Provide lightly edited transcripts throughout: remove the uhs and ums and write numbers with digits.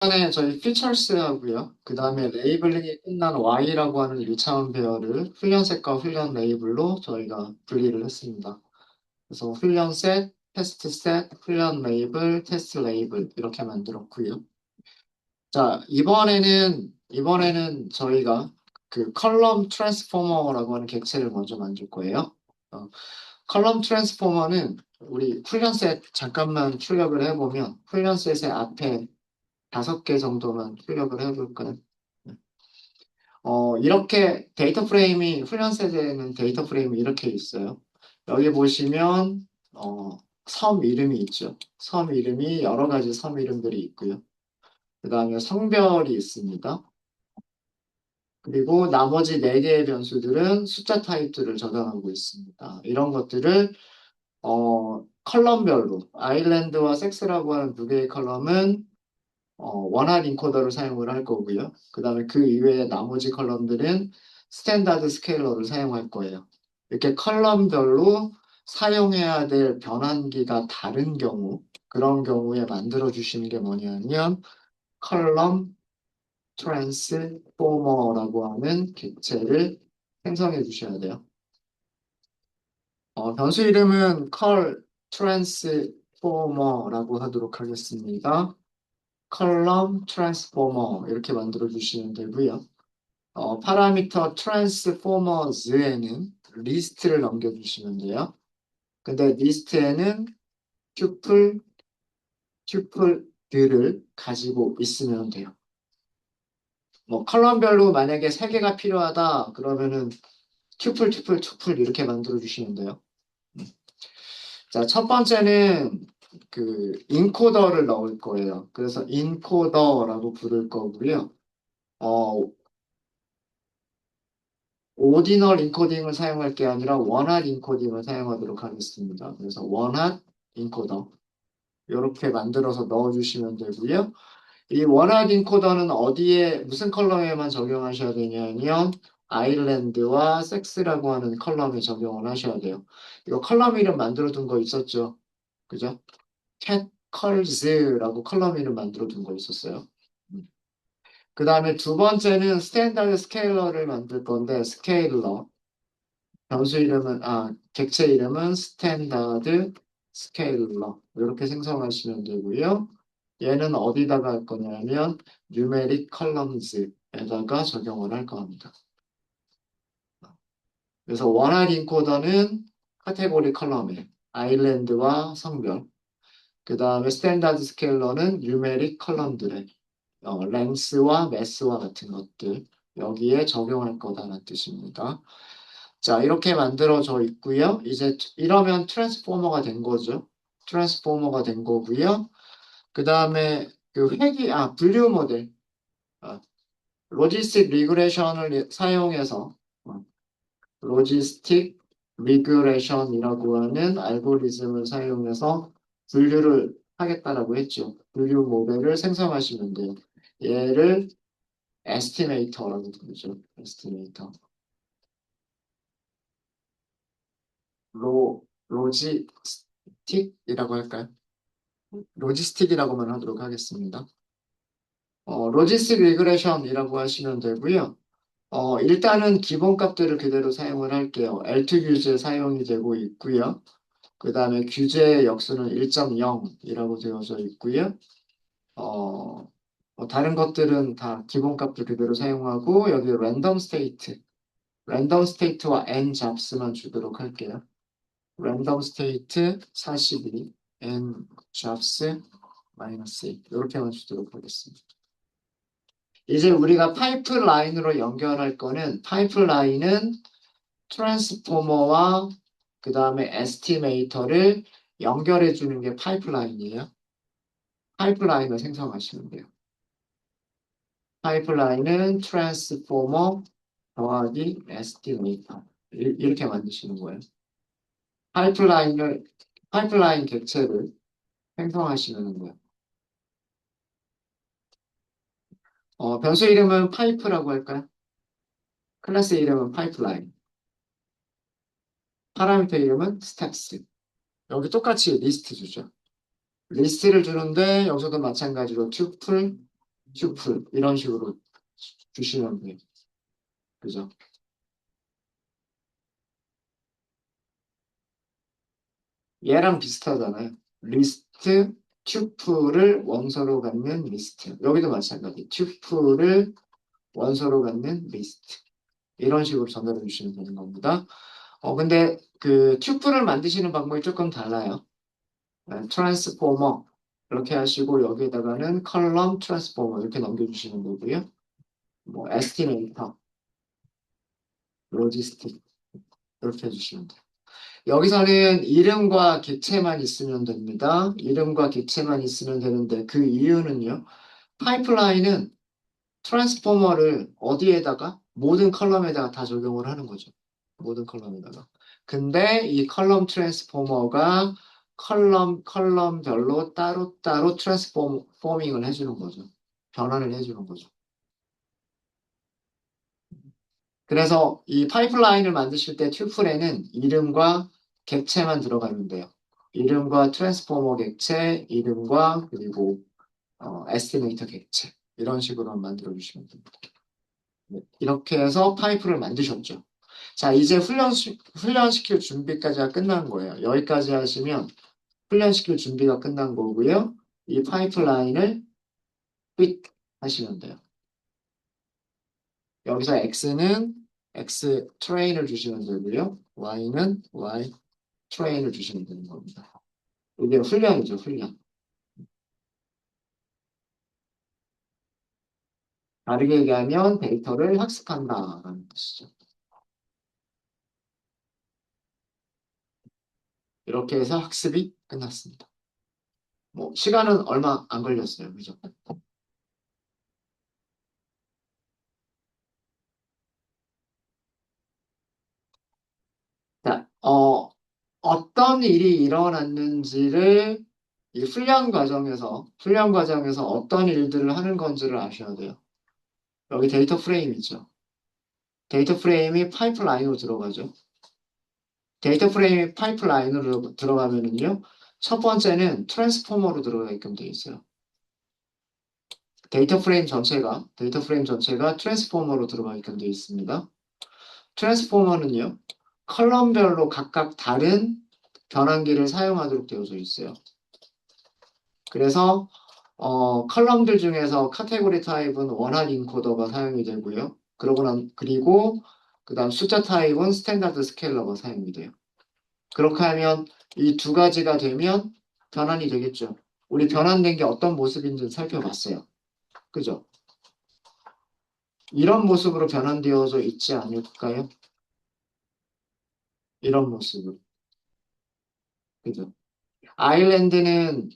이번에 저희 피처스 하고요. 그 다음에 레이블링이 끝난 Y라고 하는 1차원 배열을 훈련셋과 훈련 레이블로 저희가 분리를 했습니다. 그래서 훈련 셋, 테스트 셋, 훈련 레이블, 테스트 레이블 이렇게 만들었고요. 자, 이번에는 저희가 그 컬럼 트랜스포머라고 하는 객체를 먼저 만들 거예요. 어, 컬럼 트랜스포머는 우리 훈련셋 잠깐만 출력을 해보면 훈련셋의 앞에 5개 정도만 출력을 해볼까요? 이렇게 데이터 프레임이 훈련셋에는 데이터 프레임이 이렇게 있어요. 여기 보시면 섬 이름이 있죠. 섬 이름이 여러 가지 섬 이름들이 있고요. 그 다음에 성별이 있습니다. 그리고 나머지 4개의 변수들은 숫자 타입들을 저장하고 있습니다. 이런 것들을 컬럼별로 아일랜드와 섹스라고 하는 2개의 컬럼은 원활 인코더를 사용을 할 거고요. 그 다음에 그 이외의 나머지 컬럼들은 스탠다드 스케일러를 사용할 거예요. 이렇게 컬럼별로 사용해야 될 변환기가 다른 경우, 그런 경우에 만들어 주시는 게 뭐냐면 컬럼 트랜스포머라고 하는 객체를 생성해 주셔야 돼요. 변수 이름은 컬 트랜스포머라고 하도록 하겠습니다. 컬럼 트랜스포머 이렇게 만들어 주시면 되고요. 파라미터 트랜스포머즈에는 리스트를 넘겨주시면 돼요. 근데 리스트에는 튜플, 튜플들을 가지고 있으면 돼요. 뭐 컬럼별로 만약에 3개가 필요하다 그러면은 튜플 이렇게 만들어 주시면 돼요. 자, 첫 번째는 그 인코더를 넣을 거예요. 그래서 인코더라고 부를 거고요. 어, 오디널 인코딩을 사용할 게 아니라 원핫 인코딩을 사용하도록 하겠습니다. 그래서 원핫 인코더 이렇게 만들어서 넣어주시면 되고요. 이 원핫 인코더는 어디에 무슨 컬럼에만 적용하셔야 되냐면 아일랜드와 섹스라고 하는 컬럼에 적용을 하셔야 돼요. 이거 컬럼 이름 만들어 둔 거 있었죠? 그죠? 캣 컬즈라고 컬럼 이름 만들어 둔 거 있었어요. 그 다음에 두 번째는 스탠다드 스케일러를 만들 건데 스케일러 변수 이름은 객체 이름은 스탠다드 스케일러 이렇게 생성하시면 되고요. 얘는 어디다가 할 거냐면 뉴메릭 컬럼즈에다가 적용을 할 겁니다. 그래서 원활 인코더는 카테고리 컬럼에 아일랜드와 성별 그 다음에 스탠다드 스케일러는 뉴메릭 컬럼들의 랭스와 매스와 같은 것들 여기에 적용할 거다라는 뜻입니다. 자, 이렇게 만들어져 있고요. 이제 이러면 트랜스포머가 된 거죠. 트랜스포머가 된 거고요. 그 다음에 그 분류 모델, 아, 로지스틱 리그레션을 사용해서 로지스틱 리그레션이라고 하는 알고리즘을 사용해서 분류를 하겠다라고 했죠. 분류 모델을 생성하시면 돼요. 얘를 에스티메이터라고 부르죠. 에스티메이터. 로지스틱이라고 할까요? 로지스틱이라고만 하도록 하겠습니다. 로지스틱 리그레션이라고 하시면 되고요. 일단은 기본 값들을 그대로 사용을 할게요. L2 규제 사용이 되고 있고요. 그 다음에 규제의 역수는 1.0이라고 되어져 있고요. 다른 것들은 다 기본 값들 그대로 사용하고 여기 랜덤 스테이트와 n 잡스만 주도록 할게요. 랜덤 스테이트 42, n 잡스 마이너스 1 이렇게만 주도록 하겠습니다. 이제 우리가 파이프라인으로 연결할 거는 파이프라인은 트랜스포머와 그 다음에 에스티메이터를 연결해 주는 게 파이프라인이에요. 파이프라인을 생성하시면 돼요. 파이프라인은 트랜스포머 더하기 에스티메이터 이렇게 만드시는 거예요. 파이프라인을 파이프라인 객체를 생성하시는 거예요. 변수 이름은 파이프라고 할까요? 클래스 이름은 파이프라인. 파라미터 이름은 스텝스. 여기 똑같이 리스트 주죠. 리스트를 주는데 여기서도 마찬가지로 튜플, 튜플 이런 식으로 주시면 돼요. 그죠? 얘랑 비슷하잖아요. 리스트, 튜플을 원소로 갖는 리스트. 여기도 마찬가지. 튜플을 원소로 갖는 리스트. 이런 식으로 전달해 주시면 되는 겁니다. 근데 그 튜플을 만드시는 방법이 조금 달라요. 트랜스포머 이렇게 하시고 여기에다가는 컬럼 트랜스포머 이렇게 넘겨주시는 거고요. 뭐 에스티메이터, 로지스틱 이렇게 해주시면 돼요. 여기서는 이름과 객체만 있으면 됩니다. 이름과 객체만 있으면 되는데 그 이유는요. 파이프라인은 트랜스포머를 어디에다가 모든 컬럼에다가 다 적용을 하는 거죠. 모든 컬럼에다가. 근데 이 컬럼 트랜스포머가 컬럼별로 따로따로 트랜스포밍을 해주는 거죠. 변환을 해주는 거죠. 그래서 이 파이프라인을 만드실 때 튜플에는 이름과 객체만 들어가면 돼요. 이름과 트랜스포머 객체, 이름과 그리고 에스티메이터 객체 이런 식으로 만들어 주시면 됩니다. 네, 이렇게 해서 파이프를 만드셨죠. 자, 이제 훈련시킬 준비까지가 끝난 거예요. 여기까지 하시면 훈련시킬 준비가 끝난 거고요. 이 파이프라인을 휙 하시면 돼요. 여기서 X는 X 트레인을 주시면 되고요. Y는 Y 트레인을 주시면 되는 겁니다. 이게 훈련이죠, 훈련. 다르게 얘기하면 데이터를 학습한다라는 뜻이죠. 이렇게 해서 학습이 끝났습니다. 뭐 시간은 얼마 안 걸렸어요, 그죠? 자, 어떤 일이 일어났는지를 이 훈련 과정에서 어떤 일들을 하는 건지를 아셔야 돼요. 여기 데이터 프레임 있죠. 데이터 프레임이 파이프라인으로 들어가죠. 데이터 프레임이 파이프라인으로 들어가면은요, 첫 번째는 트랜스포머로 들어가게끔 되어 있어요. 데이터 프레임 전체가 트랜스포머로 들어가게끔 되어 있습니다. 트랜스포머는요, 컬럼별로 각각 다른 변환기를 사용하도록 되어져 있어요. 그래서 컬럼들 중에서 카테고리 타입은 원활 인코더가 사용이 되고요. 그리고 그다음 숫자 타입은 스탠다드 스케일러가 사용이 돼요. 그렇게 하면 이 두 가지가 되면 변환이 되겠죠. 우리 변환된 게 어떤 모습인지 살펴봤어요. 그죠? 이런 모습으로 변환되어져 있지 않을까요? 이런 모습으로. 그죠? 아일랜드는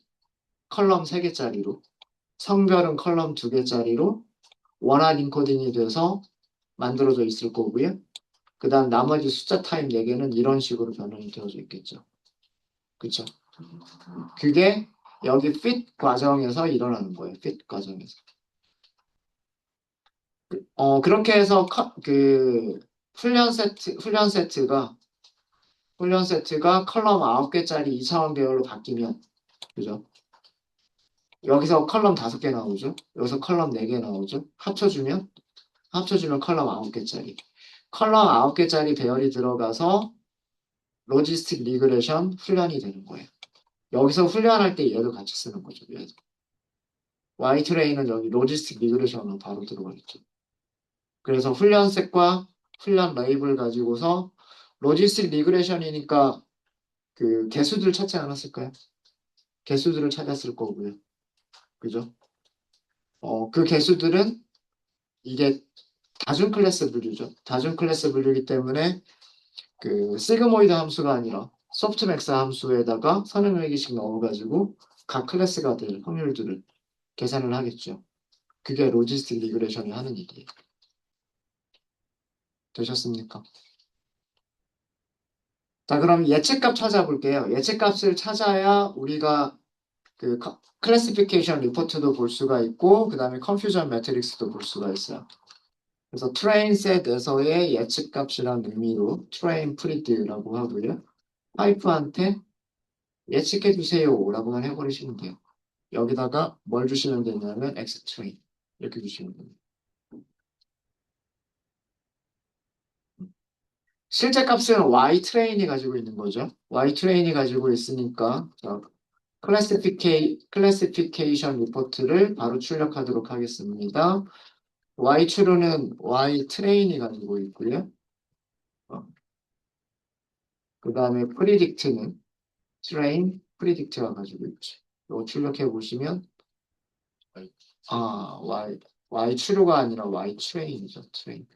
컬럼 3개짜리로, 성별은 컬럼 2개짜리로 원활 인코딩이 돼서 만들어져 있을 거고요. 그 다음 나머지 숫자 타입 4개는 이런 식으로 변환이 되어져 있겠죠. 그쵸? 그게 여기 fit 과정에서 일어나는 거예요. fit 과정에서. 그렇게 해서 훈련 세트가 컬럼 9개짜리 2차원 배열로 바뀌면, 그죠? 여기서 컬럼 5개 나오죠? 여기서 컬럼 4개 나오죠? 합쳐주면 컬럼 9개짜리. 컬럼 9개짜리 배열이 들어가서 로지스틱 리그레션 훈련이 되는 거예요. 여기서 훈련할 때 얘도 같이 쓰는 거죠. 얘도. Y트레인은 여기 로지스틱 리그레션으로 바로 들어가 있죠. 그래서 훈련셋과 훈련 레이블 가지고서 로지스틱 리그레션이니까 그 개수들 찾지 않았을까요? 개수들을 찾았을 거고요. 그죠? 그 개수들은 이게 다중 클래스 분류죠. 다중 클래스 분류이기 때문에 그 시그모이드 함수가 아니라 소프트맥스 함수에다가 선행회기식 넣어가지고 각 클래스가 될 확률들을 계산을 하겠죠. 그게 로지스틱 리그레션이 하는 일이에요. 되셨습니까? 자, 그럼 예측값 찾아볼게요. 예측값을 찾아야 우리가 그 클래시피케이션 리포트도 볼 수가 있고 그 다음에 컨퓨전 매트릭스도 볼 수가 있어요. 그래서 트레인 셋에서의 예측값이라는 의미로 트레인 프리드라고 하고요. 파이프한테 예측해 주세요 라고만 해버리시면 돼요. 여기다가 뭘 주시면 되냐면 X 트레인. 이렇게 주시면 됩니다. 실제 값은 y 트레인이 가지고 있는 거죠. y 트레인이 가지고 있으니까 자, 클래시피케이션 리포트를 바로 출력하도록 하겠습니다. y 추론은 y 트레인이 가지고 있고요. 그 다음에 프리딕트는 트레인 프리딕트가 가지고 있죠. 이거 출력해 보시면 y 추로가 아니라 y 트레인이죠. 트레인.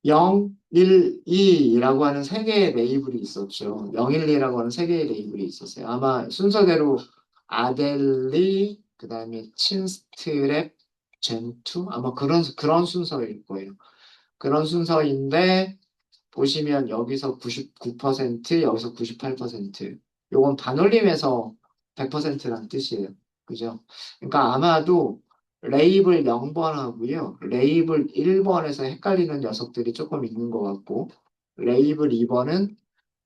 0, 1, 2라고 하는 세 개의 레이블이 있었죠. 0, 1, 2라고 하는 세 개의 레이블이 있었어요. 아마 순서대로 아델리, 그 다음에 친스트랩, 젠투 아마 그런 순서일 거예요. 그런 순서인데 보시면 여기서 99%, 여기서 98%. 요건 반올림에서 100%란 뜻이에요. 그죠? 그러니까 아마도 레이블 0번하고요. 레이블 1번에서 헷갈리는 녀석들이 조금 있는 것 같고, 레이블 2번은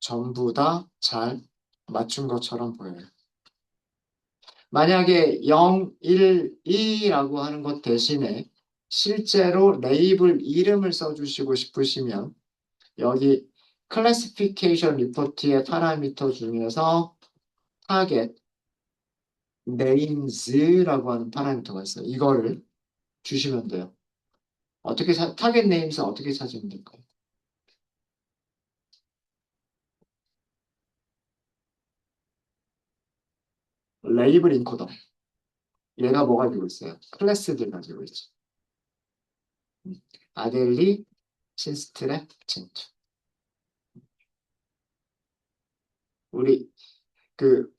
전부 다 잘 맞춘 것처럼 보여요. 만약에 0, 1, 2라고 하는 것 대신에 실제로 레이블 이름을 써주시고 싶으시면 여기 클래시피케이션 리포트의 파라미터 중에서 타겟 네임즈라고 하는 파라미터가 있어요. 이거를 주시면 돼요. 타겟 네임스 어떻게 찾으면 될까요? 레이블 인코더. 얘가 뭐 가지고 있어요? 클래스들 가지고 있죠. 아델리, 신스트랩, 젠투. 우리 그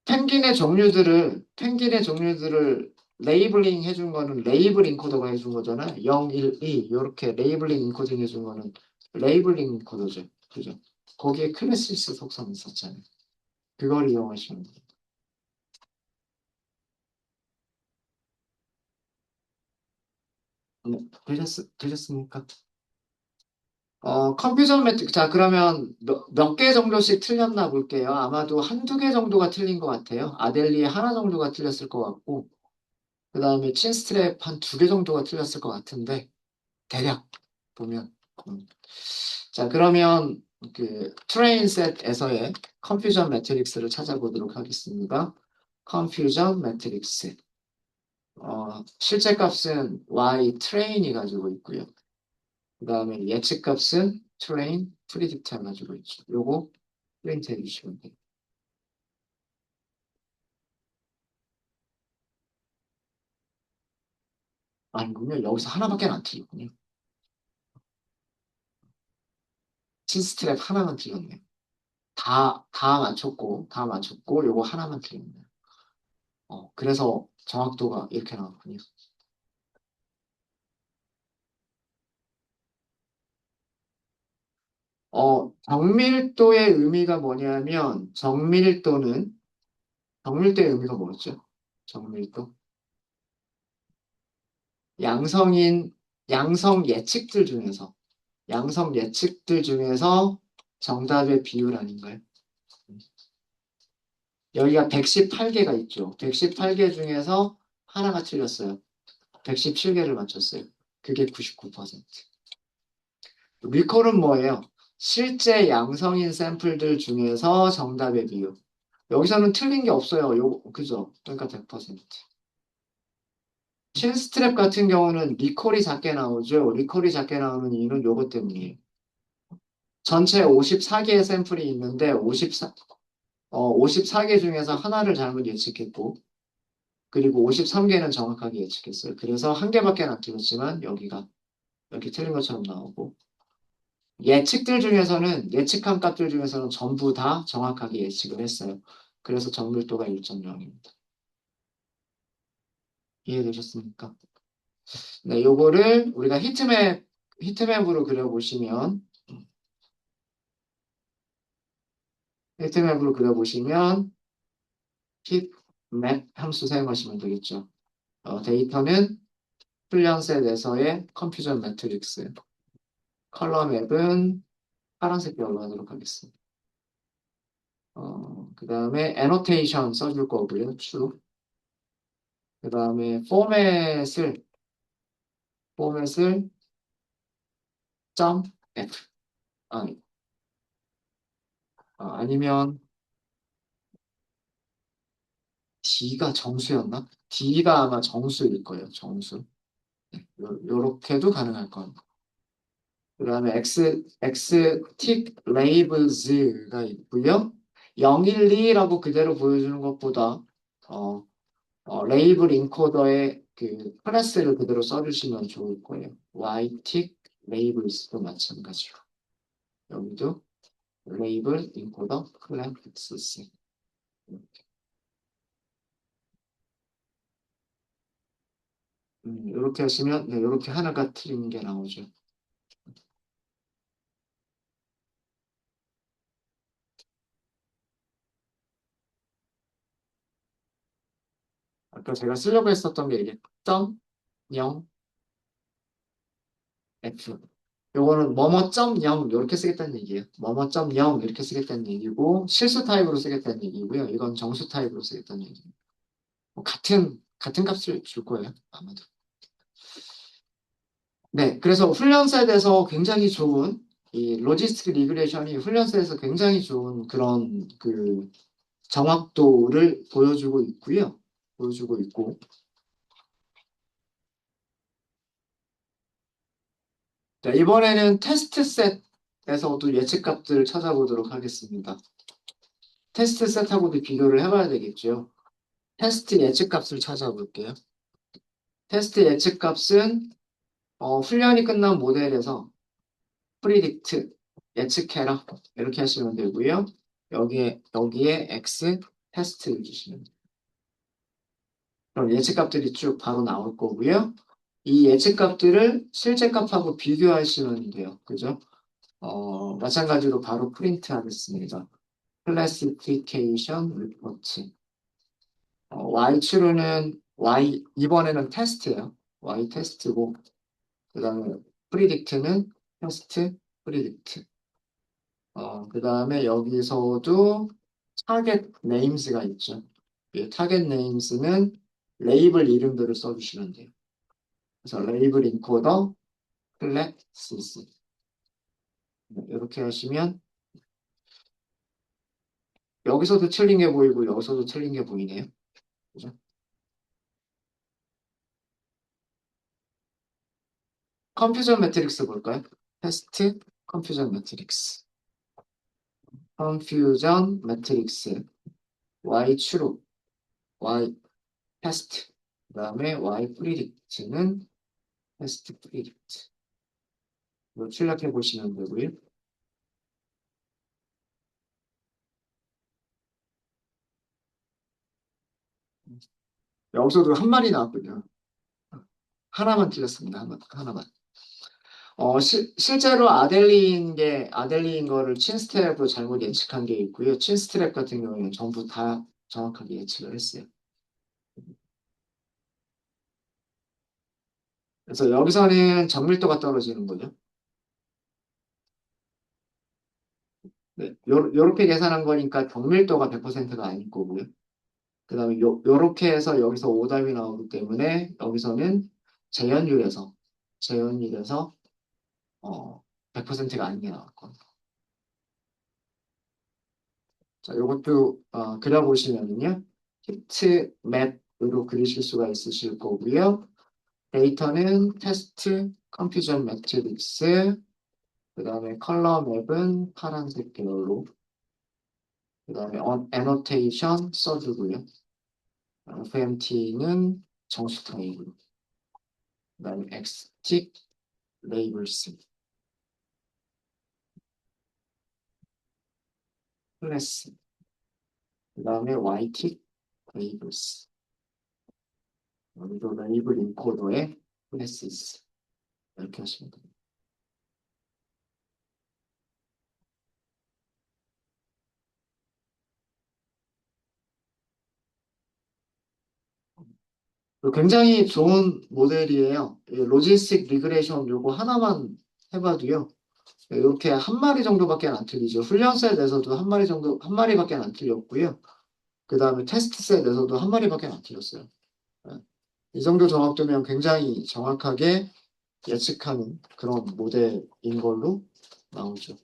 펭귄의 종류들을 레이블링 해준 거는 레이블 인코더가 해준 거잖아. 0, 1, 2 이렇게 레이블링 인코딩 해준 거는 레이블링 인코더죠. 그죠? 거기에 클래시스 속성이 있었잖아요. 그걸 이용하시면 돼요. 네, 되셨습니까? 컴퓨전 매트릭. 자, 그러면 몇 개 정도씩 틀렸나 볼게요. 아마도 한두 개 정도가 틀린 것 같아요. 아델리에 하나 정도가 틀렸을 것 같고, 그 다음에 친스트랩 한 두 개 정도가 틀렸을 것 같은데, 대략 보면. 음. 자, 그러면 그 트레인셋에서의 컨퓨전 매트릭스를 찾아보도록 하겠습니다. 컨퓨전 매트릭스. 실제 값은 y 트레인이 가지고 있고요. 그 다음에 예측 값은 트레인 프리딕트 가지고 있죠. 요거 프린트 해주시면 돼요. 아니군요. 여기서 하나밖에 안 틀렸군요. 친스트랩 하나만 틀렸네요. 다 맞췄고, 요거 하나만 틀렸네요. 그래서 정확도가 이렇게 나왔군요. 정밀도의 의미가 뭐냐면, 정밀도의 의미가 뭐였죠? 정밀도? 양성인, 양성 예측들 중에서, 양성 예측들 중에서 정답의 비율 아닌가요? 여기가 118개가 있죠. 118개 중에서 하나가 틀렸어요. 117개를 맞췄어요. 그게 99%. 리콜은 뭐예요? 실제 양성인 샘플들 중에서 정답의 비율. 여기서는 틀린 게 없어요. 그죠? 그러니까 100%. 신스트랩 같은 경우는 리콜이 작게 나오죠. 리콜이 작게 나오는 이유는 요것 때문이에요. 전체 54개의 샘플이 있는데 54개 중에서 하나를 잘못 예측했고 그리고 53개는 정확하게 예측했어요. 그래서 한 개밖에 안 틀렸지만 여기가 이렇게 틀린 것처럼 나오고 예측한 값들 중에서는 전부 다 정확하게 예측을 했어요. 그래서 정밀도가 1.0입니다. 이해되셨습니까? 네, 요거를 우리가 히트맵으로 그려보시면 히트맵으로 그려보시면 hitmap 함수 사용하시면 되겠죠. 데이터는 훈련셋에서의 컨퓨전 매트릭스 컬러 맵은 파란색 별로 하도록 하겠습니다. 그 다음에 annotation 써줄 거고요. true. 그 다음에 포맷을 점 f. 아니, 아니면 D가 정수였나? D가 아마 정수일 거예요. 정수. 요렇게도 가능할 겁니다. 그 다음에 tick labels가 있고요. 012라고 그대로 보여주는 것보다 레이블 인코더의 그 클래스를 그대로 써주시면 좋을 거예요. tick labels도 마찬가지로. 여기도 레이블 인코더 클래스. 이렇게 하시면 네, 이렇게 하나가 틀린 게 나오죠. 아까 제가 쓰려고 했었던 게 이게 점 0 F. 요거는 뭐뭐.0 이렇게 쓰겠다는 얘기예요. 뭐뭐.0 이렇게 쓰겠다는 얘기고 실수 타입으로 쓰겠다는 얘기고요. 이건 정수 타입으로 쓰겠다는 얘기예요. 뭐 같은 값을 줄 거예요. 아마도. 네, 그래서 훈련셋에서 굉장히 좋은 이 로지스틱 리그레이션이 훈련셋에서 굉장히 좋은 그런 그 정확도를 보여주고 있고요. 보여주고 있고. 자, 이번에는 테스트 셋에서도 예측값들을 찾아보도록 하겠습니다. 테스트 셋하고도 비교를 해봐야 되겠죠. 테스트 예측값을 찾아볼게요. 테스트 예측값은 훈련이 끝난 모델에서 프리딕트 예측해라 이렇게 하시면 되고요. 여기에 x 테스트를 주시면 돼요. 그럼 예측값들이 쭉 바로 나올 거고요. 이 예측값들을 실제 값하고 비교하시면 돼요. 그죠? 마찬가지로 바로 프린트 하겠습니다. 클래시피케이션 리포트. Y추로는 이번에는 테스트예요. Y 테스트고, 그 다음에 프리딕트는 테스트 프리딕트. 그 다음에 여기서도 타겟 네임스가 있죠. 이 타겟 네임스는 레이블 이름들을 써주시면 돼요. 그래서 레이블 인코더 클래시스 이렇게 하시면 여기서도 틀린 게 보이고 여기서도 틀린 게 보이네요. 그죠? 컴퓨전 매트릭스 볼까요? 테스트 컴퓨전 매트릭스. 컴퓨전 매트릭스. Y 추로. Y 테스트. 그 다음에 Y 프리딕트는 테스트 프리딕트. 이거 출력해 보시면 되고요. 여기서도 한 마리 나왔거든요. 하나만 틀렸습니다. 하나만. 실제로 아델리인 거를 친스트랩으로 잘못 예측한 게 있고요. 친스트랩 같은 경우에는 전부 다 정확하게 예측을 했어요. 그래서 여기서는 정밀도가 떨어지는 거죠. 네, 요렇게 계산한 거니까 정밀도가 100%가 아닐 거고요. 그 다음에 요렇게 해서 여기서 오답이 나오기 때문에 여기서는 재현율에서 100%가 아닌 게 나올 겁니다. 자, 요것도 그려보시면은요. 히트 맵으로 그리실 수가 있으실 거고요. 데이터는 테스트, 컨퓨전 매트릭스, 그 다음에 컬러 맵은 파란색 계열로, 그 다음에 애노테이션 써주고요. FMT는 정수 타입으로, 그 다음에 XTIC 레이블스, 클래스, 그 다음에 YTIC 레이블스, 여기도 레이블 인코더의 클래스스 이렇게 하시면 됩니다. 굉장히 좋은 모델이에요. 로지스틱 리그레이션 요거 하나만 해봐도요. 이렇게 한 마리 정도밖에 안 틀리죠. 훈련셋에서도 한 마리 정도, 한 마리밖에 안 틀렸고요. 그 다음에 테스트셋에서도 한 마리밖에 안 틀렸어요. 네. 이 정도 정확도면 굉장히 정확하게 예측하는 그런 모델인 걸로 나오죠.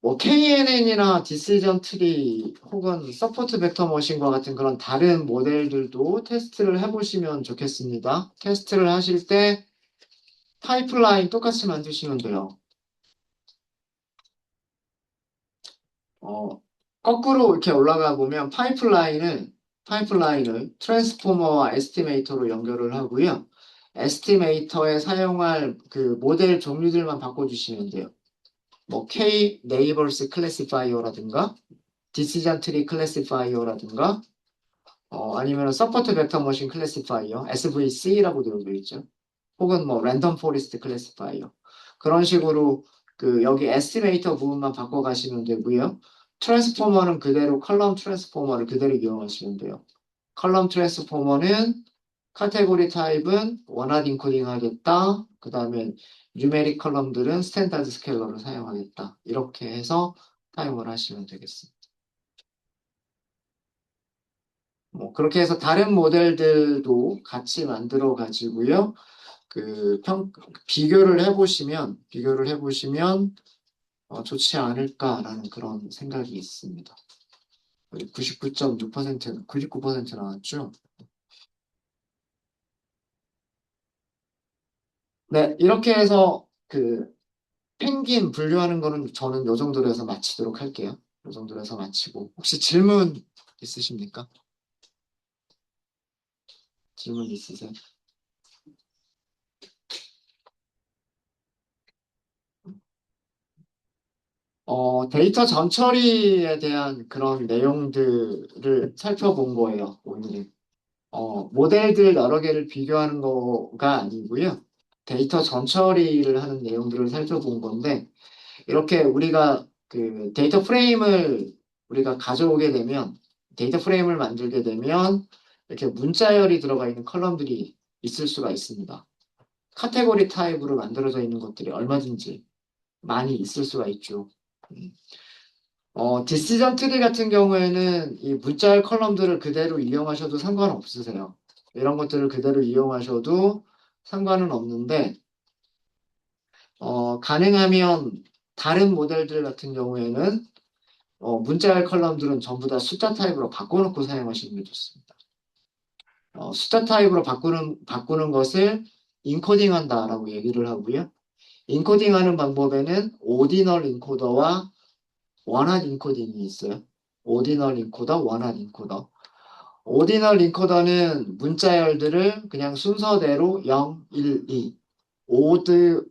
뭐 KNN이나 디시전 트리 혹은 서포트 벡터 머신과 같은 그런 다른 모델들도 테스트를 해보시면 좋겠습니다. 테스트를 하실 때 파이프라인 똑같이 만드시면 돼요. 어, 거꾸로 이렇게 올라가 보면 파이프라인을 트랜스포머와 에스티메이터로 연결을 하고요. 에스티메이터에 사용할 그 모델 종류들만 바꿔주시면 돼요. 뭐 K 네이버스 클래시파이어라든가 디시전 트리 클래시파이어라든가 아니면 서포트 벡터 머신 클래시파이어 SVC라고 되어 있죠. 혹은 뭐 랜덤 포리스트 클래시파이어 그런 식으로 그 여기 에스티메이터 부분만 바꿔 가시면 되고요. 트랜스포머는 그대로 컬럼 트랜스포머를 그대로 이용하시면 돼요. 컬럼 트랜스포머는 카테고리 타입은 원하드 인코딩 하겠다. 그 다음에 뉴메릭 컬럼들은 스탠다드 스케일러를 사용하겠다. 이렇게 해서 사용을 하시면 되겠습니다. 뭐 그렇게 해서 다른 모델들도 같이 만들어 가지고요. 비교를 해보시면 좋지 않을까라는 그런 생각이 있습니다. 99.6%, 99% 나왔죠? 네, 이렇게 해서 펭귄 분류하는 거는 저는 요 정도로 해서 마치도록 할게요. 요 정도로 해서 마치고. 혹시 질문 있으십니까? 질문 있으세요? 데이터 전처리에 대한 그런 내용들을 살펴본 거예요, 오늘. 모델들 여러 개를 비교하는 거가 아니고요. 데이터 전처리를 하는 내용들을 살펴본 건데, 이렇게 우리가 데이터 프레임을 우리가 가져오게 되면, 데이터 프레임을 만들게 되면, 이렇게 문자열이 들어가 있는 컬럼들이 있을 수가 있습니다. 카테고리 타입으로 만들어져 있는 것들이 얼마든지 많이 있을 수가 있죠. 음. 디시전 트리 같은 경우에는 이 문자열 컬럼들을 그대로 이용하셔도 상관없으세요. 이런 것들을 그대로 이용하셔도 상관은 없는데, 가능하면 다른 모델들 같은 경우에는 문자열 컬럼들은 전부 다 숫자 타입으로 바꿔놓고 사용하시는 게 좋습니다. 숫자 타입으로 바꾸는 것을 인코딩 한다라고 얘기를 하고요. 인코딩 하는 방법에는 오디널 인코더와 원한 인코딩이 있어요. 오디널 인코더, 원한 인코더. 오디널 인코더는 문자열들을 그냥 순서대로 0, 1, 2.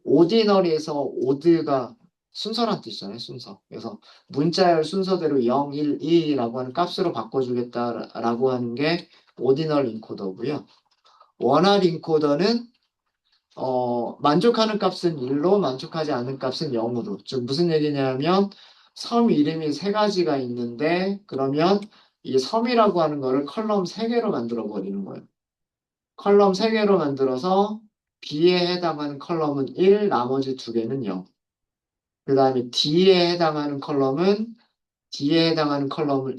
오디널에서 오드가 순서란 뜻이잖아요, 순서. 그래서 문자열 순서대로 0, 1, 2라고 하는 값으로 바꿔주겠다라고 하는 게 오디널 인코더고요. 원활 인코더는 만족하는 값은 1로, 만족하지 않는 값은 0으로. 즉, 무슨 얘기냐면, 섬 이름이 세 가지가 있는데, 그러면 이 섬이라고 하는 거를 컬럼 3개로 만들어 버리는 거예요. 컬럼 3개로 만들어서 B에 해당하는 컬럼은 1, 나머지 2개는 0. 그 다음에 D에 해당하는 컬럼을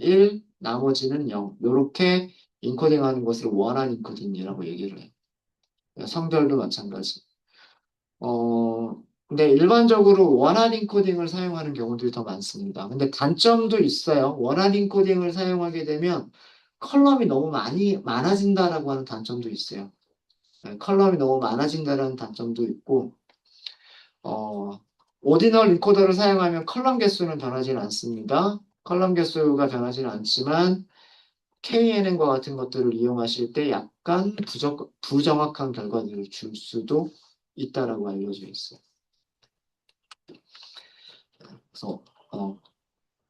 1, 나머지는 0. 이렇게 인코딩하는 것을 원한 인코딩이라고 얘기를 해요. 성별도 마찬가지. 근데 일반적으로 원한 인코딩을 사용하는 경우들이 더 많습니다. 근데 단점도 있어요. 원한 인코딩을 사용하게 되면 컬럼이 너무 많아진다라고 하는 단점도 있어요. 네, 컬럼이 너무 많아진다는 단점도 있고, 어, 오디널 인코더를 사용하면 컬럼 개수는 변하지는 않습니다. 컬럼 개수가 변하지는 않지만 KNN과 같은 것들을 이용하실 때 약간 부정확한 결과들을 줄 수도 있다라고 알려져 있어요. 그래서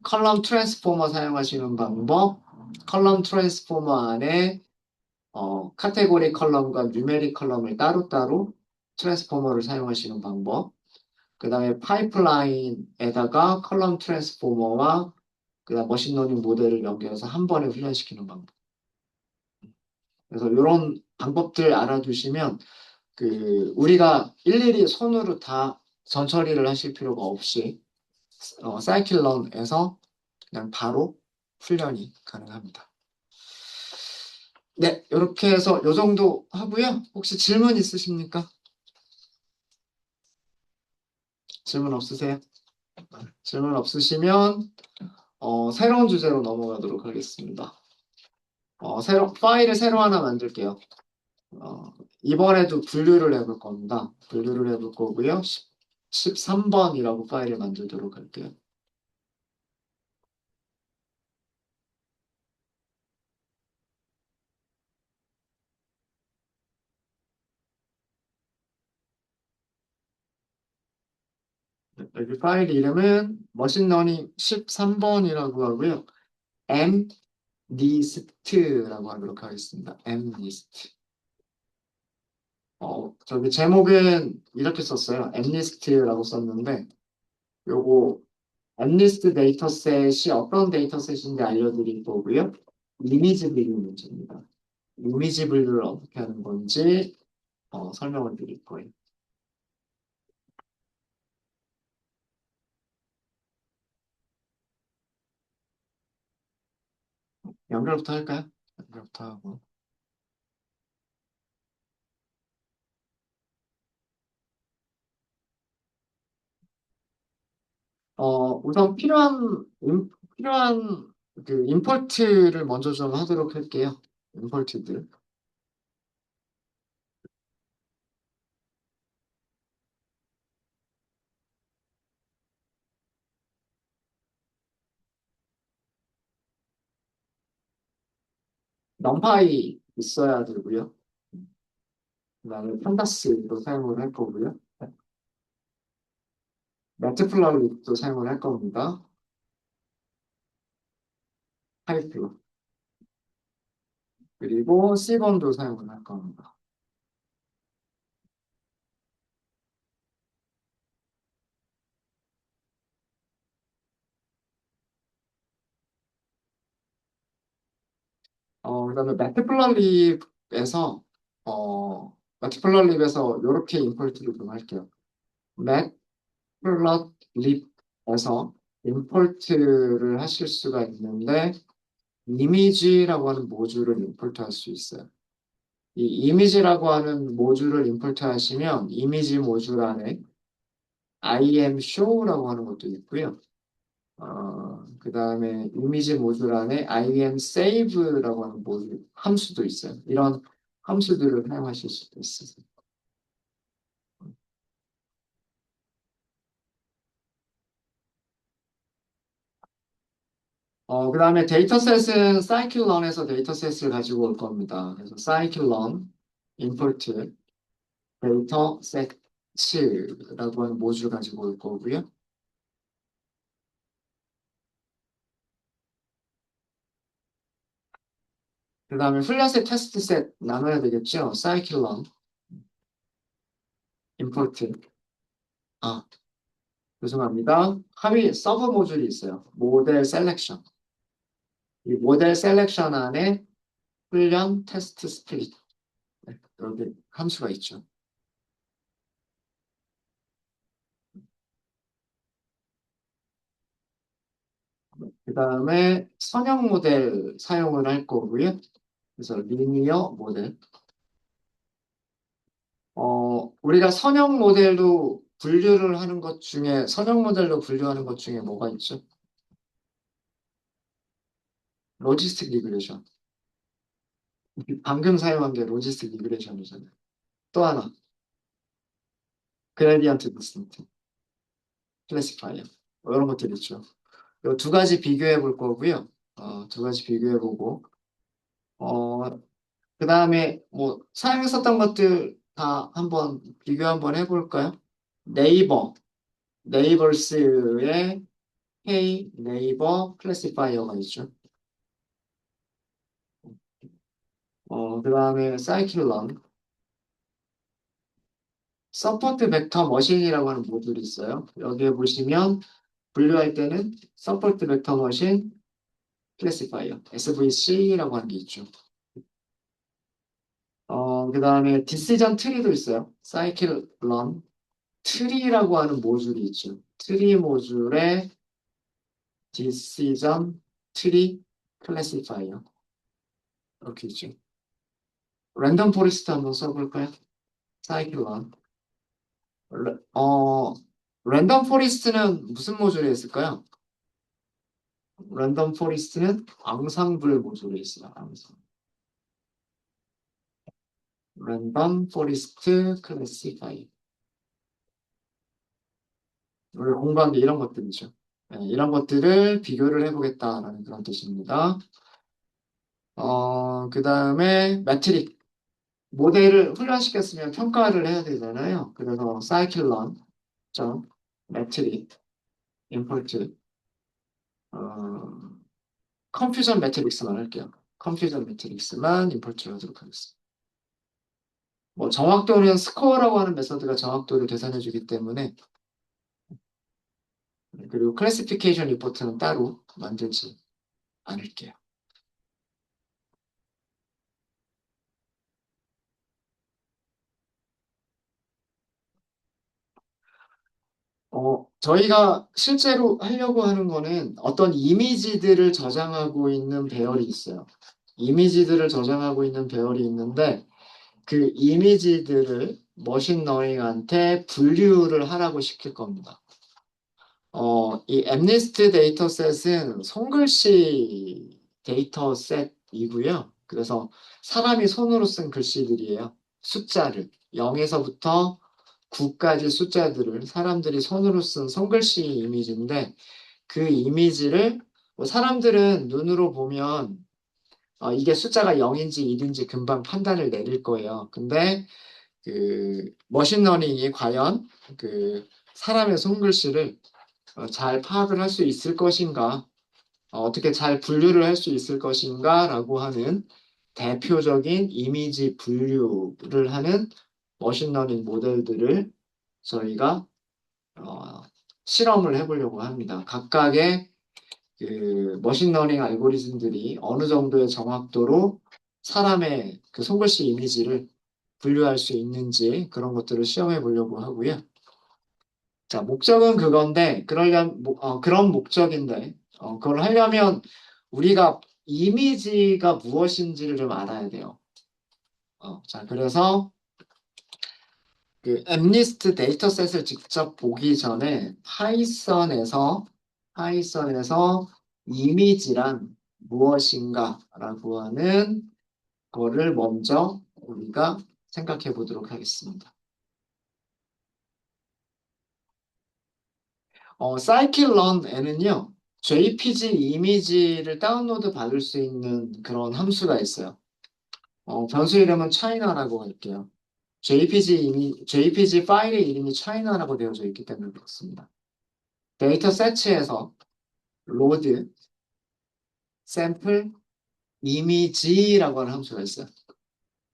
컬럼 트랜스포머 사용하시는 방법, 컬럼 트랜스포머 안에 카테고리 컬럼과 뉴메릭 컬럼을 따로따로 트랜스포머를 사용하시는 방법, 그 다음에 파이프라인에다가 컬럼 트랜스포머와 그다음 머신러닝 모델을 연결해서 한 번에 훈련시키는 방법. 그래서 이런 방법들 알아두시면 우리가 일일이 손으로 다 전처리를 하실 필요가 없이 사이클런에서 그냥 바로 훈련이 가능합니다. 네, 이렇게 해서 요 정도 하고요. 혹시 질문 있으십니까? 질문 없으세요? 질문 없으시면 새로운 주제로 넘어가도록 하겠습니다. 파일을 새로 하나 만들게요. 이번에도 분류를 해볼 겁니다. 분류를 해볼 거고요. 13번이라고 파일을 만들도록 할게요. 여기 파일 이름은 머신러닝 13번이라고 하고요. mnist라고 하도록 하겠습니다. mnist. 저기 제목은 이렇게 썼어요. mnist라고 썼는데 요거 mnist 데이터셋이 어떤 데이터셋인지 알려드릴 거고요. 이미지 분류 문제입니다. 이미지 분류를 어떻게 하는 건지 설명을 드릴 거예요. 연결부터 할까요? 연결부터 하고. 우선 필요한 임포트를 먼저 좀 하도록 할게요. 임포트들. 넘파이 있어야 되고요. 그다음에 판다스도 사용을 할 거고요. 매트플라이도 사용을 할 겁니다. 파이플. 그리고 C번도 사용을 할 겁니다. 그다음에 매트플러립에서 이렇게 임포트를 좀 할게요. 매트플러립에서 임포트를 하실 수가 있는데 이미지라고 하는 모듈을 임포트할 수 있어요. 이 이미지라고 하는 모듈을 임포트 하시면 이미지 모듈 안에 imshow라고 하는 것도 있고요. 그 다음에 이미지 모듈 안에 imsave라고 하는 모듈 함수도 있어요. 이런 함수들을 사용하실 수도 있어요. 그 다음에 데이터셋은 scikit-learn에서 데이터셋을 가지고 올 겁니다. 그래서 scikit-learn import 데이터셋라고 하는 모듈 가지고 올 거고요. 그 다음에 훈련셋, 테스트셋 나눠야 되겠죠? scikit-learn import. 아, 죄송합니다. 하위 서브 모듈이 있어요. 모델 셀렉션. 이 모델 셀렉션 안에 훈련 테스트 스플릿. 네, 여기 함수가 있죠. 그 다음에 선형 모델 사용을 할 거고요. 그래서 리니어 모델. 우리가 선형 모델로 분류하는 것 중에 뭐가 있죠? 로지스틱 리그레션. 방금 사용한 게 로지스틱 리그레션이잖아요. 또 하나, 그레디언트 디스턴트, 클래시파이어. 이런 것들 있죠. 이 두 가지 비교해 볼 거고요. 두 가지 비교해 보고, 그 다음에 뭐 사용했었던 것들 다 비교 한번 해볼까요? 네이버, 네이버스의 Hey 네이버 클래시파이어가 있죠. 그 다음에 사이클런, 서포트 벡터 머신이라고 하는 모듈이 있어요. 여기에 보시면 분류할 때는 서포트 벡터 머신 클래시파이어, SVC라고 하는 게 있죠. 그 다음에 디시전 트리도 있어요. 사이클 런 트리라고 하는 모듈이 있죠. 트리 모듈에 디시전 트리 클래시파이어 이렇게 있죠. 랜덤 포레스트 한번 써볼까요? 사이클 런 랜덤 포레스트는 무슨 모듈에 있을까요? 랜덤 포레스트는 앙상블 모듈에 있어요. 앙상. 랜덤 포레스트 클래시파이어 우리 공부한 게 이런 것들이죠. 네, 이런 것들을 비교를 해보겠다라는 그런 뜻입니다. 그 다음에 매트릭. 모델을 훈련시켰으면 평가를 해야 되잖아요. 그래서 scikit-learn 점 매트릭 임포트 컨퓨전 매트릭스만 할게요. 컨퓨전 매트릭스만 임포트를 하도록 하겠습니다. 뭐 정확도는 스코어라고 하는 메서드가 정확도를 계산해주기 때문에 그리고 클래시피케이션 리포트는 따로 만들지 않을게요. 저희가 실제로 하려고 하는 거는 어떤 이미지들을 저장하고 있는 배열이 있어요. 이미지들을 저장하고 있는 배열이 있는데 그 이미지들을 머신러닝한테 분류를 하라고 시킬 겁니다. 이 엠니스트 데이터셋은 손글씨 데이터셋이고요. 그래서 사람이 손으로 쓴 글씨들이에요. 숫자를 0에서부터 9까지 숫자들을 사람들이 손으로 쓴 손글씨 이미지인데 그 이미지를 뭐 사람들은 눈으로 보면 이게 숫자가 0인지 1인지 금방 판단을 내릴 거예요. 근데 그 머신러닝이 과연 그 사람의 손글씨를 잘 파악을 할 수 있을 것인가, 어떻게 잘 분류를 할 수 있을 것인가라고 하는 대표적인 이미지 분류를 하는 머신러닝 모델들을 저희가 어, 실험을 해보려고 합니다. 각각의 그 머신러닝 알고리즘들이 어느 정도의 정확도로 사람의 그 손글씨 이미지를 분류할 수 있는지 그런 것들을 시험해 보려고 하고요. 자, 목적은 그건데, 그런 목적인데, 그걸 하려면 우리가 이미지가 무엇인지를 좀 알아야 돼요. 자, 그래서 그 엠니스트 데이터셋을 직접 보기 전에 파이썬에서 이미지란 무엇인가라고 하는 거를 먼저 우리가 생각해 보도록 하겠습니다. scikit-learn에는요, JPG 이미지를 다운로드 받을 수 있는 그런 함수가 있어요. 변수 이름은 china라고 할게요. JPG 파일의 이름이 china라고 되어져 있기 때문에 그렇습니다. 데이터 세치에서 load sample image라고 하는 함수가 있어요.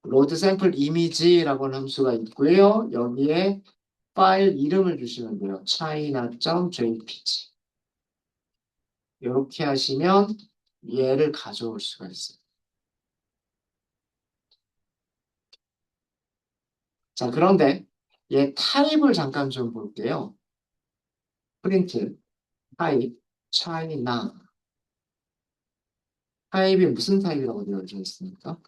load sample image라고 하는 함수가 있고요. 여기에 파일 이름을 주시면 돼요. china.jpg. 이렇게 하시면 얘를 가져올 수가 있어요. 자, 그런데 얘 타입을 잠깐 좀 볼게요. 프린트, 타입, China. 타입이 무슨 타입이라고 되어져 있습니까?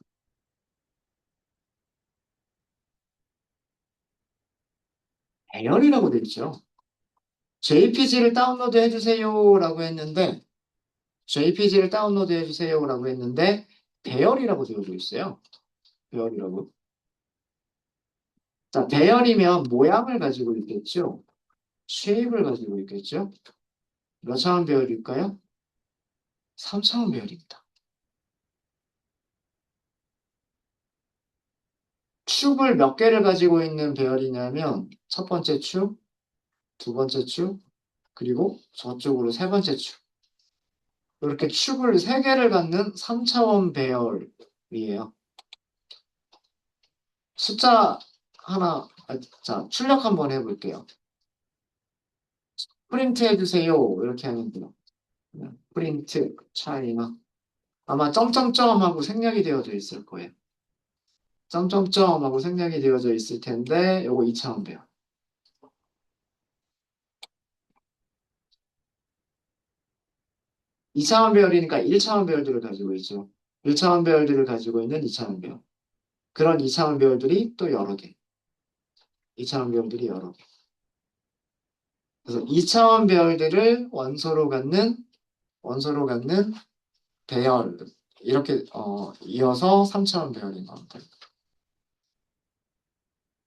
배열이라고 되어 있죠. JPG를 다운로드 해주세요라고 했는데, JPG를 다운로드 해주세요라고 했는데, 배열이라고 되어져 있어요. 배열이라고. 자, 배열이면 모양을 가지고 있겠죠. 쉐입을 가지고 있겠죠. 몇 차원 배열일까요? 3차원 배열입니다. 축을 몇 개를 가지고 있는 배열이냐면 첫 번째 축, 두 번째 축, 그리고 저쪽으로 세 번째 축. 이렇게 축을 세 개를 갖는 3차원 배열이에요. 숫자 하나, 자, 출력 한번 해볼게요. 프린트 해주세요. 이렇게 하면 돼요. 프린트, 차이나. 아마 점점점 하고 생략이 되어져 있을 거예요. 점점점 하고 생략이 되어져 있을 텐데 요거 2차원 배열. 2차원 배열이니까 1차원 배열들을 가지고 있죠. 1차원 배열들을 가지고 있는 2차원 배열. 그런 2차원 배열들이 또 여러 개. 2차원 배열들이 여러 개. 그래서 2차원 배열들을 원소로 갖는 배열. 이렇게 이어서 3차원 배열인 겁니다.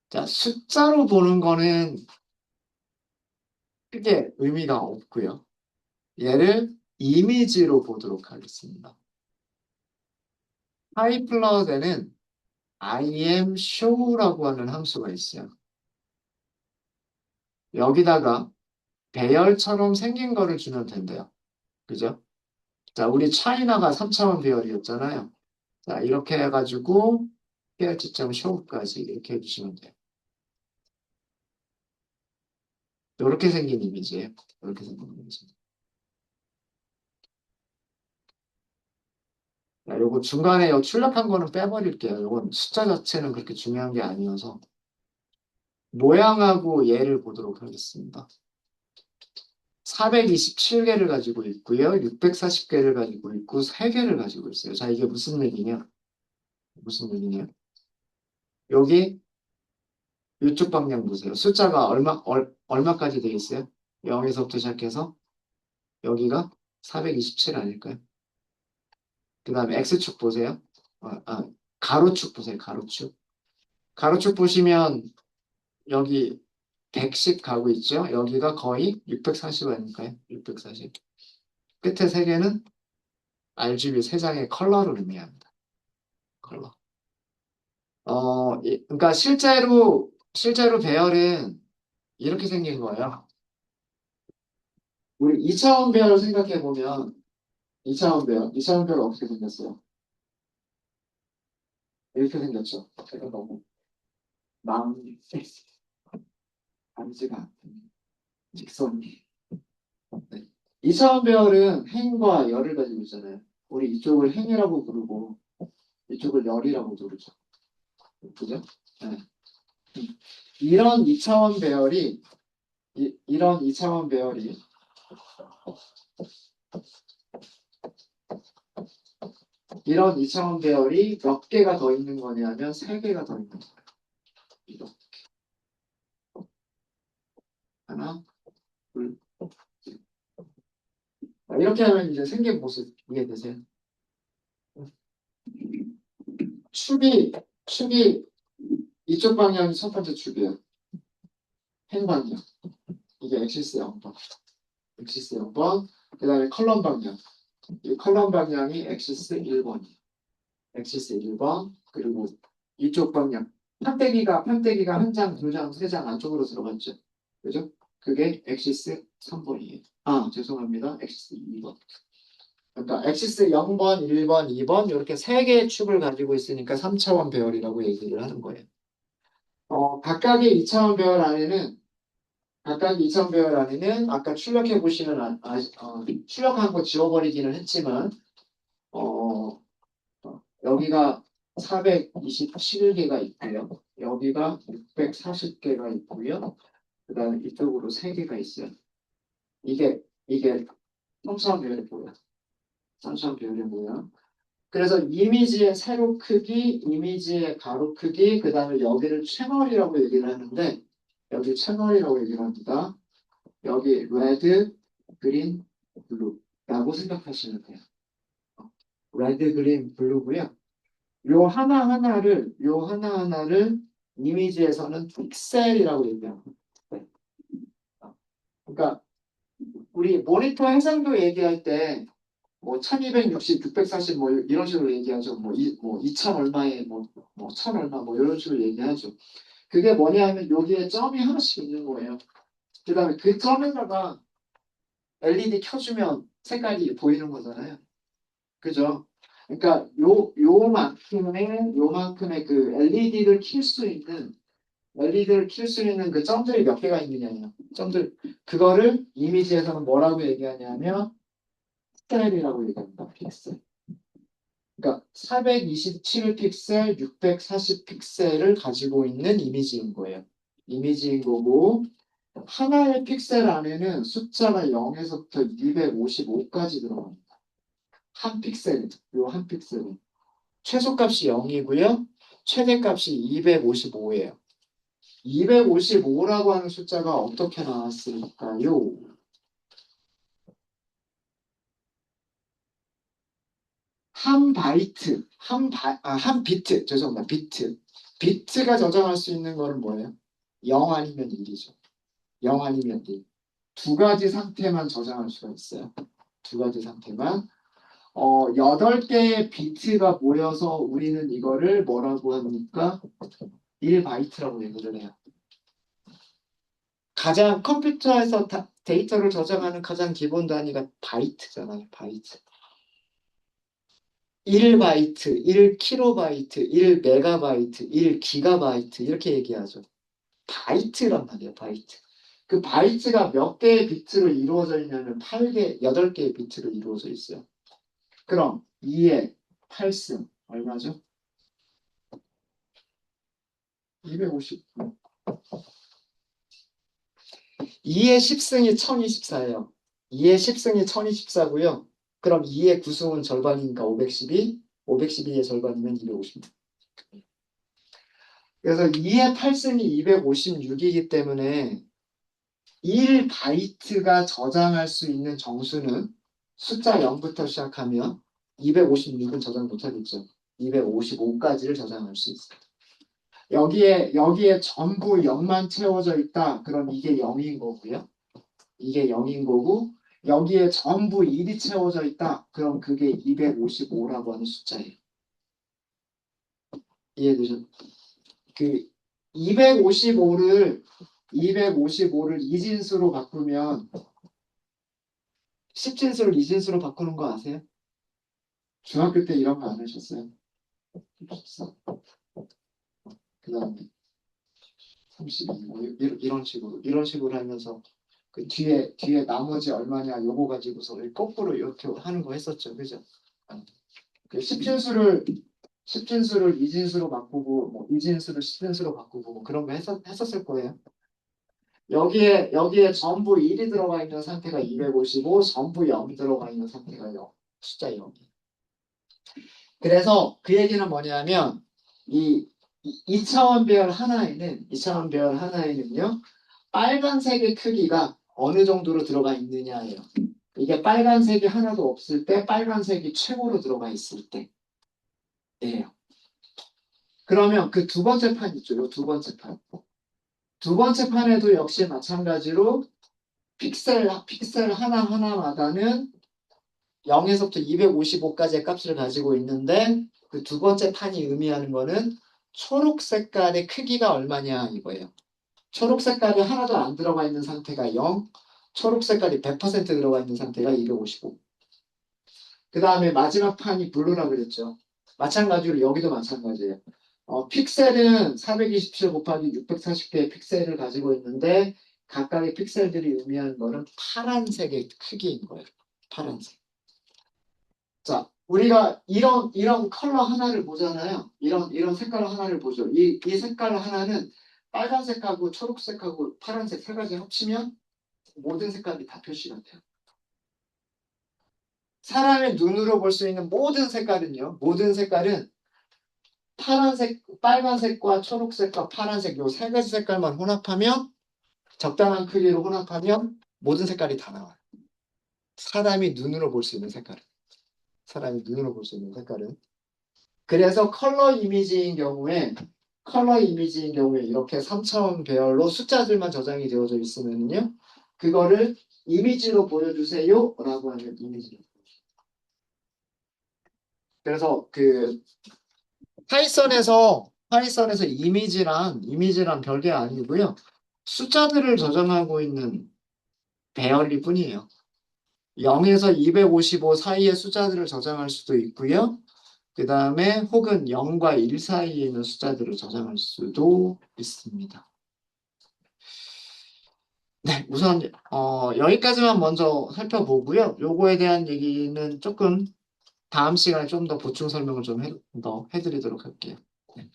자, 숫자로 보는 거는 크게 의미가 없고요. 얘를 이미지로 보도록 하겠습니다. 하이플러스에는 I am show라고 하는 함수가 있어요. 여기다가 배열처럼 생긴 거를 주면 된대요. 그죠? 자, 우리 차이나가 3차원 배열이었잖아요. 자, 이렇게 해가지고 PLT.show까지 이렇게 해주시면 돼요. 이렇게 생긴 이미지예요. 이렇게 생긴 이미지. 자, 요거 중간에 출력한 거는 빼버릴게요. 요건 숫자 자체는 그렇게 중요한 게 아니어서 모양하고 얘를 보도록 하겠습니다. 427개를 가지고 있고요. 640개를 가지고 있고 3개를 가지고 있어요. 자, 이게 무슨 얘기냐? 무슨 얘기냐? 여기 이쪽 방향 보세요. 숫자가 얼마까지 되어 있어요? 0에서부터 시작해서 여기가 427 아닐까요? 그 다음에 X축 보세요. 가로축 보세요. 가로축. 가로축 보시면 여기 110 가고 있죠? 여기가 거의 640 아닐까요? 640. 끝에 3개는 RGB 3장의 컬러를 의미합니다. 컬러. 그러니까 실제로 배열은 이렇게 생긴 거예요. 우리 2차원 배열 생각해 보면 2차원 배열 어떻게 생겼어요? 이렇게 생겼죠. 제가 너무 마음이 아니지가 않던 직선이. 네. 2차원 배열은 행과 열을 가지고 있잖아요. 우리 이쪽을 행이라고 부르고 이쪽을 열이라고 부르죠. 그죠? 네. 이런 2차원 배열이 이런 2차원 배열이 이런 2차원 배열이 몇 개가 더 있는 거냐면 3개가 더 있는 거예요. 이렇게. 하나, 둘. 이렇게 하면 이제 생긴 모습 이해되세요? 축이 이쪽 방향이 첫 번째 축이에요. 행 방향. 이게 엑시스 0번. 엑시스 0번. 그 다음에 컬럼 방향. 이 컬럼 방향이 엑시스 1번이에요. 엑시스 1번. 그리고 이쪽 방향. 판때기가 한 장, 두 장, 세 장 안쪽으로 들어갔죠. 그죠? 그게 엑시스 3번이에요. 죄송합니다. 엑시스 2번. 그러니까 엑시스 0번, 1번, 2번 이렇게 세 개의 축을 가지고 있으니까 3차원 배열이라고 얘기를 하는 거예요. 각각의 2차원 배열 안에는 아까 출력해 보시면 출력한 거 지워버리기는 했지만 어, 여기가 427개가 있고요. 여기가 640개가 있고요. 그 다음에 이쪽으로 3개가 있어요. 이게 3차원 배열이 뭐야? 3차원 배열이 뭐야? 그래서 이미지의 세로 크기, 이미지의 가로 크기, 그 다음에 여기를 채널이라고 얘기를 하는데 여기 채널이라고 얘기를 합니다. 여기 레드, 그린, 블루라고 생각하시면 돼요. 레드, 그린, 블루고요. 요 하나하나를 이미지에서는 픽셀이라고 얘기합니다. 네. 그러니까 우리 모니터 해상도 얘기할 때 뭐 1260, 640 뭐 이런 식으로 얘기하죠. 뭐 2000 얼마에 뭐 1000 얼마 뭐 이런 식으로 얘기하죠. 그게 뭐냐면 여기에 점이 하나씩 있는 거예요. 그다음에 그 점에다가 LED 켜주면 색깔이 보이는 거잖아요. 그죠? 그러니까 요만큼의 그 LED를 킬 수 있는 그 점들이 몇 개가 있느냐요. 점들 그거를 이미지에서는 뭐라고 얘기하냐면 픽셀이라고 얘기합니다. 픽셀. 그러니까 427 픽셀, 640 픽셀을 가지고 있는 이미지인 거예요. 이미지인 거고 하나의 픽셀 안에는 숫자가 0에서부터 255까지 들어갑니다. 한 픽셀, 요한 픽셀은. 최소값이 0이고요. 최대값이 255예요. 255라고 하는 숫자가 어떻게 나왔을까요? 한 바이트, 한 비트, 죄송합니다. 비트. 비트가 저장할 수 있는 거는 뭐예요? 0 아니면 1이죠. 0 아니면 1. 두 가지 상태만 저장할 수가 있어요. 두 가지 상태만. 8개의 비트가 모여서 우리는 이거를 뭐라고 합니까? 1바이트라고 얘기를 해요. 가장 컴퓨터에서 데이터를 저장하는 가장 기본 단위가 바이트잖아요. 바이트. 1바이트, 1kB, 1메가바이트, 1기가바이트 이렇게 얘기하죠. 바이트란 말이에요. 바이트. 그 바이트가 몇 개의 비트로 이루어져 있냐면 8개의 비트로 이루어져 있어요. 그럼 2의 8승 얼마죠? 250. 2의 10승이 1024예요. 2의 10승이 1024고요. 그럼 2의 9승은 절반이니까 512, 512의 절반이면 250. 그래서 2의 8승이 256이기 때문에 1바이트가 저장할 수 있는 정수는 숫자 0부터 시작하면 256은 저장 못하겠죠. 255까지를 저장할 수 있어요. 여기에 전부 0만 채워져 있다. 그럼 이게 0인 거고요. 이게 0인 거고 여기에 전부 1이 채워져 있다. 그럼 그게 255라고 하는 숫자예요. 이해되셨죠? 그 255를 이진수로 바꾸면 10진수를 이진수로 바꾸는 거 아세요? 중학교 때 이런 거 안 하셨어요? 그 다음에 32, 뭐 이런 식으로 하면서 그 뒤에 나머지 얼마냐 요거 가지고서 거꾸로 이렇게 하는 거 했었죠. 그죠? 그 10진수를 이진수로 바꾸고 뭐 이진수를 10진수로 바꾸고 뭐 그런 거 했었을 거예요. 여기에 전부 1이 들어가 있는 상태가 255, 전부 0이 들어가 있는 상태가 0, 숫자 0. 그래서 그 얘기는 뭐냐면 이 2차원 배열 하나에는요 빨간색의 크기가 어느 정도로 들어가 있느냐예요. 이게 빨간색이 하나도 없을 때, 빨간색이 최고로 들어가 있을 때예요. 그러면 그 두 번째 판 있죠. 요 두 번째 판. 두 번째 판에도 역시 마찬가지로 픽셀 하나하나마다는 0에서부터 255까지의 값을 가지고 있는데 그 두 번째 판이 의미하는 거는 초록 색깔의 크기가 얼마냐 이거예요. 초록 색깔이 하나도 안 들어가 있는 상태가 0, 초록 색깔이 100% 들어가 있는 상태가 255. 그 다음에 마지막 판이 블루라 그랬죠. 마찬가지로 여기도 마찬가지예요. 픽셀은 427 곱하기 640개의 픽셀을 가지고 있는데 각각의 픽셀들이 의미하는 거는 파란색의 크기인 거예요. 파란색. 자, 우리가 이런 컬러 하나를 보잖아요. 이런 색깔 하나를 보죠. 이 색깔 하나는 빨간색하고 초록색하고 파란색 세 가지 합치면 모든 색깔이 다 표시가 돼요. 사람의 눈으로 볼 수 있는 모든 색깔은요. 모든 색깔은 파란색, 빨간색과 초록색과 파란색 요 세 가지 색깔만 혼합하면 적당한 크기로 혼합하면 모든 색깔이 다 나와요. 사람이 눈으로 볼 수 있는 색깔은. 사람이 눈으로 볼 수 있는 색깔은. 그래서 컬러 이미지인 경우에 이렇게 3차원 배열로 숫자들만 저장이 되어져 있으면요. 그거를 이미지로 보여주세요 라고 하면 이미지로. 그래서 그 파이썬에서 이미지란 별게 아니고요. 숫자들을 저장하고 있는 배열일 뿐이에요. 0에서 255 사이의 숫자들을 저장할 수도 있고요. 그 다음에 혹은 0과 1 사이에 있는 숫자들을 저장할 수도 있습니다. 네, 우선 여기까지만 먼저 살펴보고요. 요거에 대한 얘기는 조금 다음 시간에 좀 더 보충 설명을 좀 더 해드리도록 할게요. 네.